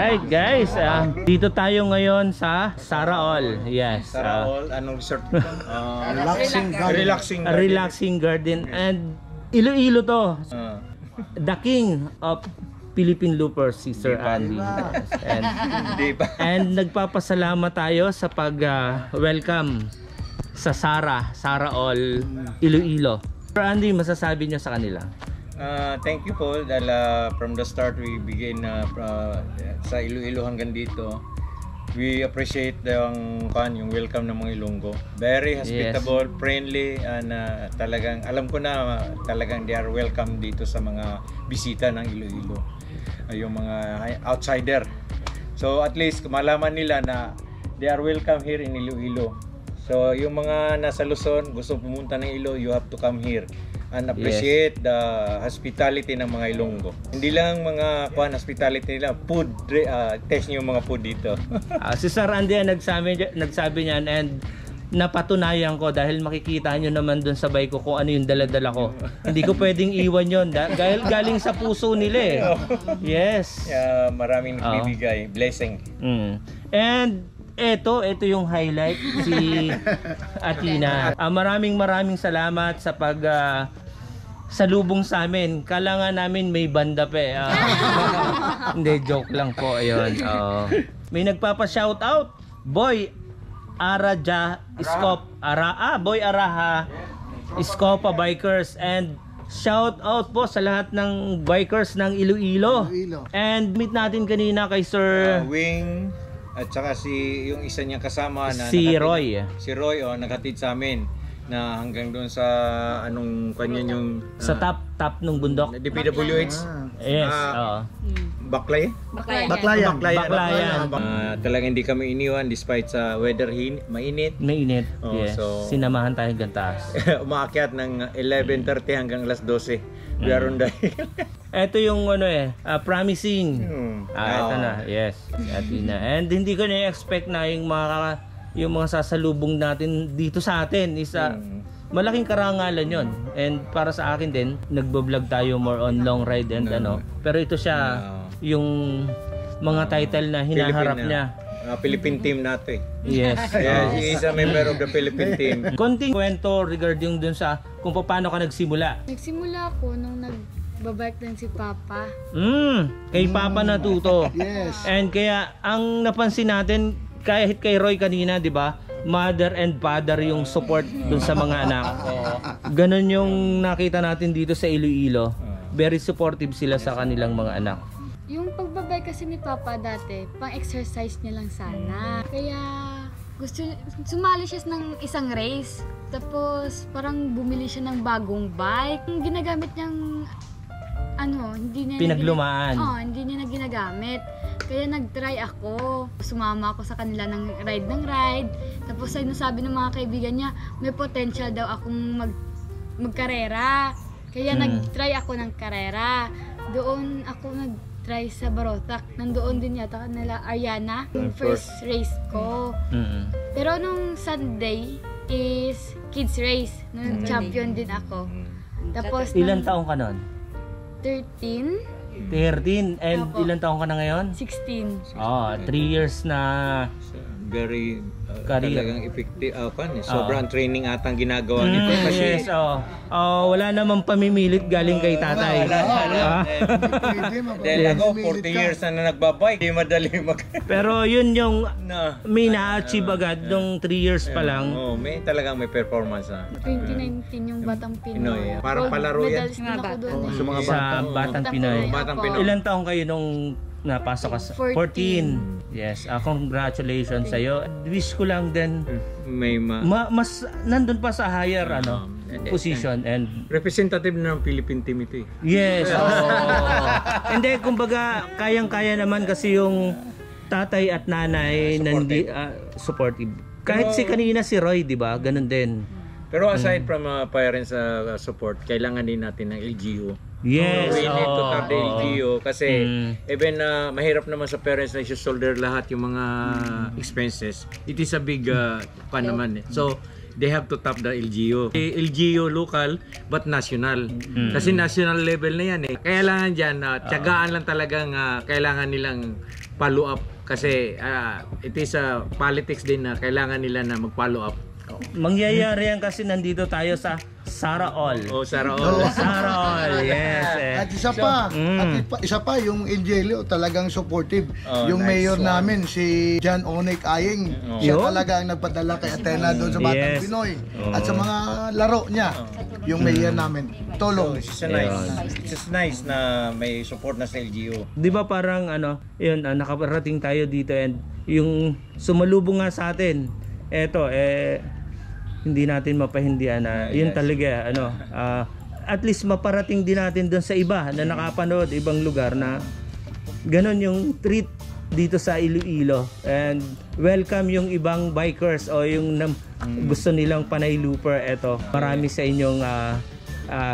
Alright guys, dito tayo ngayon sa Saraol. Yes. Saraol, anong resort? Relaxing garden. And Iloilo to. The king of Philippine Loopers, si Sir Andy. And nagpapasalamat tayo sa pag-welcome sa Saraol, Iloilo. Sir Andy, masasabi niyo sa kanila? Thank you po dahil from the start we begin sa Iloilo hanggang dito. We appreciate yung welcome ng mga Ilonggo. Very hospitable, friendly, and talagang alam ko na talagang they are welcome dito sa mga bisita ng Iloilo. Yung mga outsider. So at least malaman nila na they are welcome here in Iloilo. So yung mga nasa Luzon, gusto pumunta ng Iloilo, you have to come here and appreciate the hospitality ng mga Ilonggo. Hindi lang mga hospitality nila, food, test niyo yung mga food dito. Si Sir Andy nagsabi niyan, and napatunayan ko dahil makikita nyo naman dun sa bike ko kung ano yung dala-dala ko. Hindi ko pwedeng iwan yun dahil galing sa puso nila eh. Yes. Maraming bibigay, blessing. And ito yung highlight, si Athena. Maraming salamat sa salubong sa amin. Kala nga namin may banda pa eh. Hindi, joke lang po. Ayun. May nagpapa-shoutout. Boy Araja Iskop. Boy Araha Iskopa Bikers. And shout out po sa lahat ng bikers ng Iloilo. And meet natin kanina kay Sir Wing. At saka yung isa niyang kasama na si Roy. Si Roy naghatid sa amin na hanggang doon sa anong kanya yung sa top ng bundok. DPWH. Yes. Baklay? Baklayan. Talagang hindi kami iniwan despite sa weather mainit. Mainit. Yes. So, sinamahan tayo hanggang taas. Umaakyat ng 11:30 hanggang alas 12. We are on the Ito yung promising. Ito na. Yes. Athena. And hindi ko na-expect na yung mga sasalubong natin dito sa atin is malaking karangalan yon. And para sa akin din, nagbo-vlog tayo more on long ride and pero ito siya yung mga title na hinaharap niya. Philippine team natin. Yes. He is a member of the Philippine team. Konting kwento regarding dun sa kung paano ka nagsimula. Nagsimula ako nung nagbabike din si Papa. Kay Papa natuto. Yes. And kaya ang napansin natin kahit kay Roy kanina, 'di ba? Mother and father yung support dun sa mga anak. Ganon yung nakita natin dito sa Iloilo. Very supportive sila sa kanilang mga anak. Yung pagbabike kasi ni Papa dati, pang-exercise niya lang sana. Kaya sumali siya ng isang race. Tapos parang bumili siya ng bagong bike. Yung ginagamit niyang hindi niya pinaglumaan. Hindi niya na ginagamit. Kaya nag-try ako. Sumama ako sa kanila ng ride. Tapos ay nasabi ng mga kaibigan niya, may potential daw akong magkarera. Kaya nag-try ako ng karera. Doon ako nag-try sa Barotac. Nandoon din yata nila Ariana. Yung first race ko. Pero nung Sunday is kids race. Nung champion din ako. Tapos ilang taong ka nun? 13. 13. And ilang taong ka na ngayon? 16. 3 years na very talagang effective. Sobrang training atang ginagawa nito kasi wala namang pamimilit galing kay tatay. Dahil ako 40 years na nagbabike, di madali Pero yun yung may na-achieve agad nung 3 years pa lang. May talagang may performance 2019 yung Batang Pinoy. Parang palaro yan. Sa Batang Pinoy. Ilang taong kayo nung napasok ka sa 14. Yes, congratulations sa iyo. Wish ko lang din may mas nandun pa sa higher position and representative ng Philippine team ito. Yes. Hindi, kumbaga kayang-kaya naman kasi yung tatay at nanay supportive. Kahit si kanina si Roy, 'di ba? Ganun din. Pero aside from parents support, kailangan din natin ng LGU. Yes. We need to tap the LGU kasi even mahirap naman sa parents na i-shoulder lahat yung mga expenses. It is a big naman. So they have to tap the LGU. LGU local but national. Kasi national level na yan eh. Kailangan dyan, tiyagaan lang talagang kailangan nilang follow up kasi it is politics din na kailangan nila na mag-follow up. Mangyayari yan kasi nandito tayo sa Sara All. Sara All. Sara All, yes. At isa pa, yung Ingelio talagang supportive. Yung nice mayor one. namin, si John Onek Aying, siya talaga ang nagpadala kay Athena doon sa Batang Yes. Pinoy. At sa mga laro niya, yung mayor namin, So, tulong. it's just nice na may support na sa LGU. Di ba parang yun, nakarating tayo dito and yung sumalubong nga sa atin, eto, hindi natin mapahindihan na yun talaga, at least maparating din natin doon sa iba na nakapanood, ibang lugar na ganon yung treat dito sa Iloilo. And welcome yung ibang bikers o yung gusto nilang Panay Looper. Eto, marami sa inyong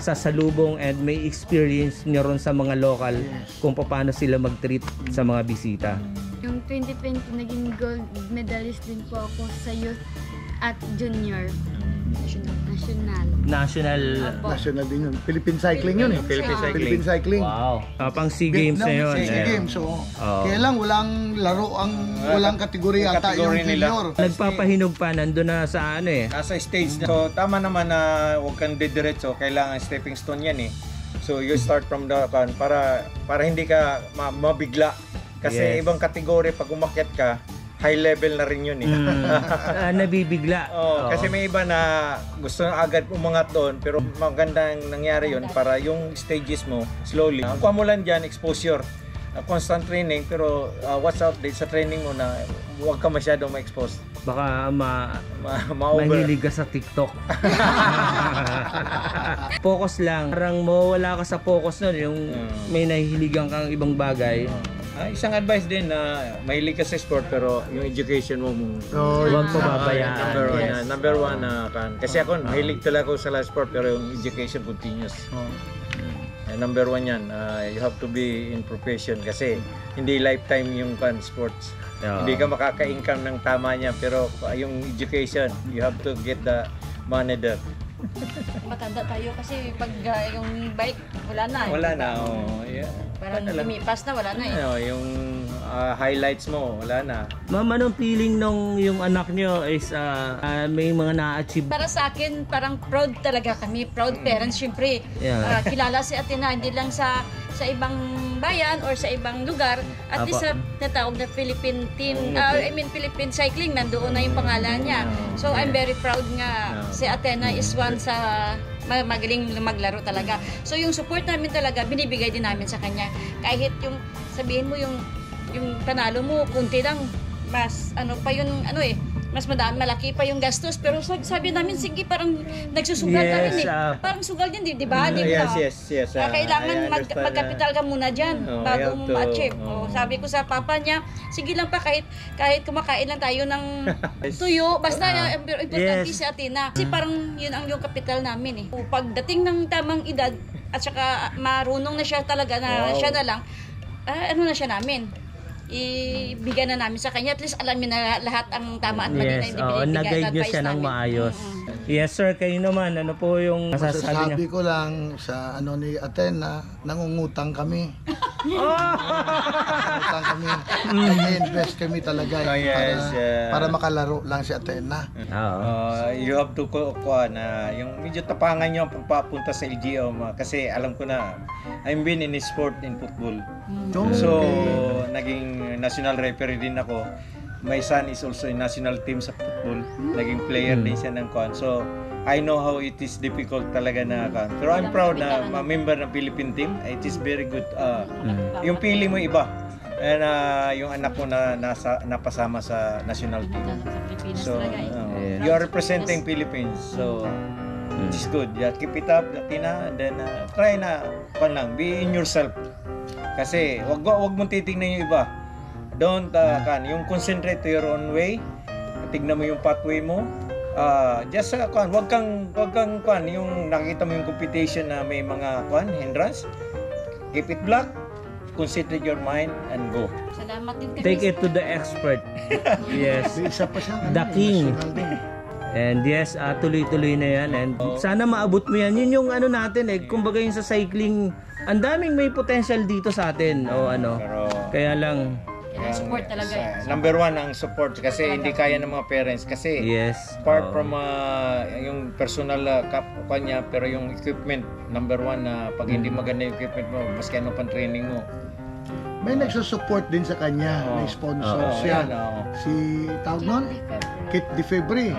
sasalubong and may experience nyo ron sa mga local kung paano sila mag-treat sa mga bisita. Yung 2020 naging gold medalist din po ako sa youth at junior. National. Opo. National din yun. Philippine Cycling yun eh. Philippine Cycling. Wow. Pang SEA Games na yun. SEA Games. So, kaya lang walang laro walang kategory ata yung kategory nila. junior. Nagpapahinog pa, nandun na sa Nasa stage na. So tama naman na huwag kang didiretso, kailangan stepping stone yan eh. So you start from the para hindi ka mabigla. Kasi Yes. ibang kategory pag umakyat ka, high level na rin yun eh. Nabibigla. Kasi may iba na gusto na agad umangat doon, pero magandang nangyari yun para yung stages mo slowly. Ang kuha mo lang dyan, exposure. Constant training, pero watch out din sa training mo na huwag ka masyadong ma-expose. Baka Ma-over. mahilig ka sa TikTok. Focus lang. Parang mawala ka sa focus nun. Yung may nahihiligan kang ibang bagay. Isang advice din na mahilig ka sa sport pero yung education mo Huwag pababayaan. number one na kasi ako mahilig talaga ako sa sport pero yung education continuous. Number one yan, you have to be in profession kasi hindi lifetime yung sports. Hindi ka makaka-income ng tama niya pero yung education, you have to get the money there. Matanda tayo kasi pag yung bike, wala na. Wala na, yeah. Parang lumipas na, wala na eh. Yung highlights mo, wala na. Ma'am, anong feeling nung yung anak nyo is may mga na-achieve? Para sa akin, parang proud talaga kami. Proud parents, syempre. Yeah. Kilala si Athena, hindi lang sa ibang bayan or sa ibang lugar. At least sa natawag na Philippine team, Philippine Cycling, nandoon na yung pangalan niya. So I'm very proud nga si Athena is one sa magaling maglaro talaga. So yung support namin talaga, binibigay din namin sa kanya. Kahit yung sabihin mo yung panalo mo, kunti lang, mas mas malaki pa yung gastos, pero sabi namin, sige, parang nagsusugal ka rin eh. Parang sugal din, di ba? Yes. Kailangan magkapital ka muna dyan bago mo ma-achieve. Sabi ko sa papa niya, sige lang pa, kahit kumakain lang tayo ng tuyo, basta importante si Athena. Kasi parang yun ang yung kapital namin eh. Pagdating ng tamang edad, at saka marunong na siya talaga na siya na lang, na siya namin. Ibigay na namin sa kanya, at least alam niya na lahat ang tama at mali na hindi binibigay nag-guide nyo siya ng maayos. Yes sir, kayo naman, ano po yung masasabi Masasabi ko lang sa ni Athena, nangungutang kami. Nangungutang kami. Nag-invest kami talaga para makalaro lang si Athena. You have to na yung medyo tapangan nyo ang pagpapunta sa LGU kasi alam ko na I'm been in sport in football. So naging national referee din ako. My son is also in national team sa football. Naging player din siya ng kuan. So I know how it is difficult talaga na kuan. Pero I'm proud na member ng Philippine team. It is very good. Yung pili mo iba. And yung anak mo na napasama sa national team. So you are representing Philippines. So it is good. Keep it up, Athena, and then try na be in yourself. Kasi wag mong titingnan yung iba. Don't yung concentrate to your own way. Tignan mo yung pathway mo. Just wag kang yung nakita mo yung competition na may mga hindrance. Keep it black. Concentrate your mind and go. Salamat din kami. Take it to the expert. Yes. Isa pa siya. The king. And yes, tuloy-tuloy na yan. And sana maabot mo yan. Yun yung natin kumbaga yung sa cycling, ang daming may potential dito sa atin. Kaya lang, Kailangan support talaga. Number one ang support kasi hindi kaya ng mga parents kasi Yes. apart from yung personal kanya pero yung equipment number one na pag hindi maganda yung equipment mo maski ano pang training mo. May nagsusupport din sa kanya, may sponsor siya. Si tawag nun? Kit Defebre.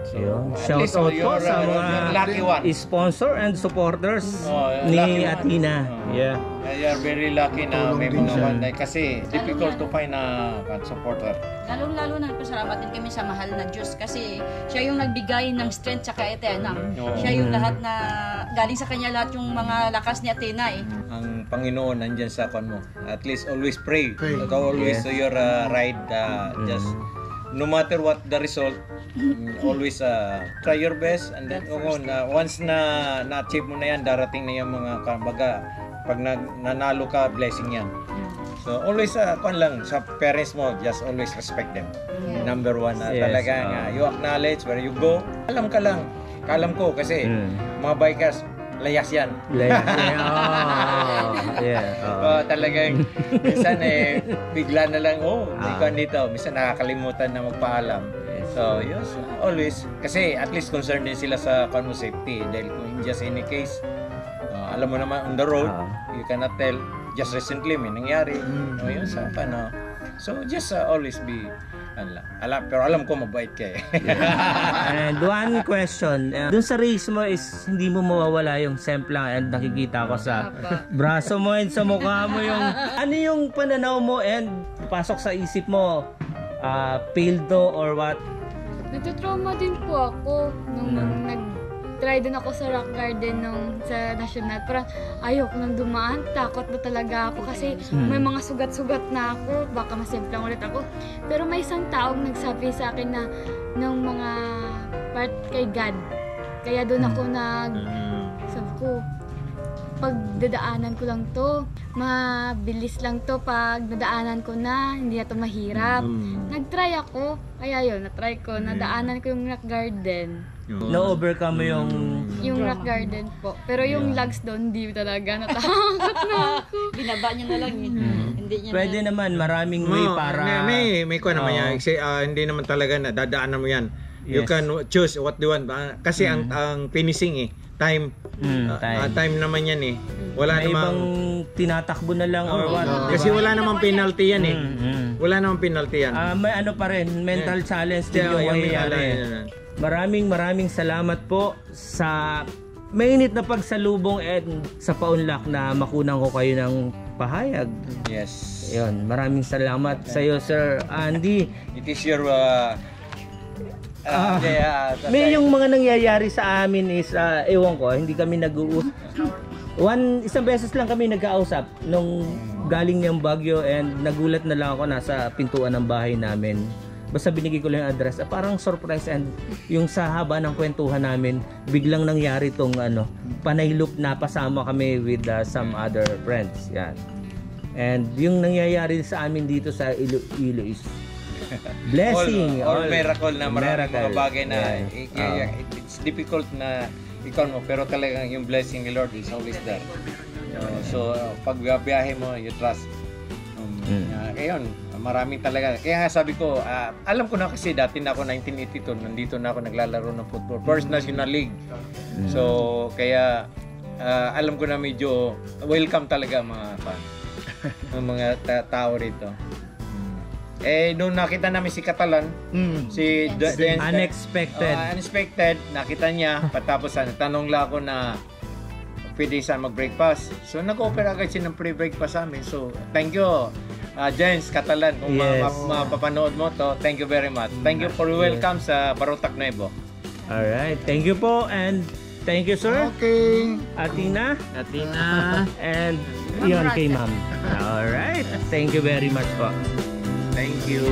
So, Yun. at Shout least, out po you're, sa you're mga lucky one. sponsor and supporters lucky ni one. Athena. Yeah. You're very lucky na Tulong may din mga siya. one kasi difficult to find a supporter. Lalo na pasalamat din kami sa mahal na Diyos kasi siya yung nagbigay ng strength sa Athena. Siya yung lahat na galing sa kanya lahat yung mga lakas ni Athena eh. Ang Panginoon nandyan sa kon mo. At least always pray. Pray. Always to your ride just no matter what the result always try your best and then once na na-achieve mo na yan darating na yung mga kambaga pag nanalo ka blessing yan. So always kon lang sa parents mo just always respect them. Number one Yes. talaga you acknowledge where you go. Alam ko kasi mga bikers layas yan. Talagang minsan bigla na lang ikaw dito minsan nakakalimutan na magpaalam. So yes, always kasi at least concerned din sila sa safety dahil kung just in case alam mo naman on the road you cannot tell just recently may nangyari yun sa so just always be pero alam ko mabait ka eh. And one question, dun sa race mo is hindi mo mawawala yung semplang and nakikita ko sa braso mo and sa mukha mo yung ano yung pananaw mo and pasok sa isip mo failed to or what? Nagtutrauma din po ako nung nag-try din ako sa rock garden nung sa national. Parang ayoko nang dumaan, takot na talaga ako kasi may mga sugat-sugat na ako, baka masimplang ulit ako. Pero may isang taong nagsabi sa akin na ng mga part kay God. Kaya doon ako sabi ko, pag dadaanan ko lang to, mabilis lang to pag nadaanan ko na, hindi na to mahirap. Nag-try ako, kaya yun, na-try ko, nadaanan ko yung rock garden. Na-overcome mo Yung rock garden po. Pero yung lags doon, hindi talaga, natakot na ako. Binaba niya na lang eh. Hindi niya pwede naman maraming way para may ko naman yan. Kasi hindi naman talaga na dadaanan mo yan. You can choose what you want. Kasi ang finishing time naman yan eh. Wala may namang ibang tinatakbo na lang or what. kasi wala namang penalty yan eh. Wala namang penalty yan. May ano pa rin, mental challenge din yung mangyayari. Maraming salamat po sa mainit na pagsalubong and sa paunlak na makunang ko kayo ng pahayag. Yes. Ayun, maraming salamat sa iyo, Sir Andy. It is your May yung mga nangyayari sa amin is ewan ko, hindi kami nag-uusap. Isang beses lang kami nagkausap nung galing niyang Baguio and nagulat na lang ako nasa pintuan ng bahay namin. Basta binigay ko lang yung address. Parang surprise and yung sa haba ng kwentuhan namin, biglang nangyari tong panay loop na pasama kami with some other friends. Yan. And yung nangyayari sa amin dito sa Iloilo is blessing. All miracle na maraming mga bagay na it's difficult na ikaw mo pero talagang yung blessing ni Lord is always there. So pag biyahe mo you trust. Kaya yun, maraming talaga. Kaya nga sabi ko, alam ko na kasi dati na ako 1982 nandito na ako naglalaro ng football. First National League. So kaya alam ko na medyo welcome talaga mga tao rito. Nung nakita namin si Catalan, si unexpected, nakita niya, patapos tanong lang ako na pwede saan mag-breakfast. So nag-offer agad siya ng pre-breakfast sa amin. So thank you, Jens Catalan, kung mapapanood mo to, thank you very much. Thank you for welcome sa Barotac Nuevo. Alright, thank you po and thank you, sir. Okay. Athena. And yun kay ma'am. Alright, thank you very much po. Thank you.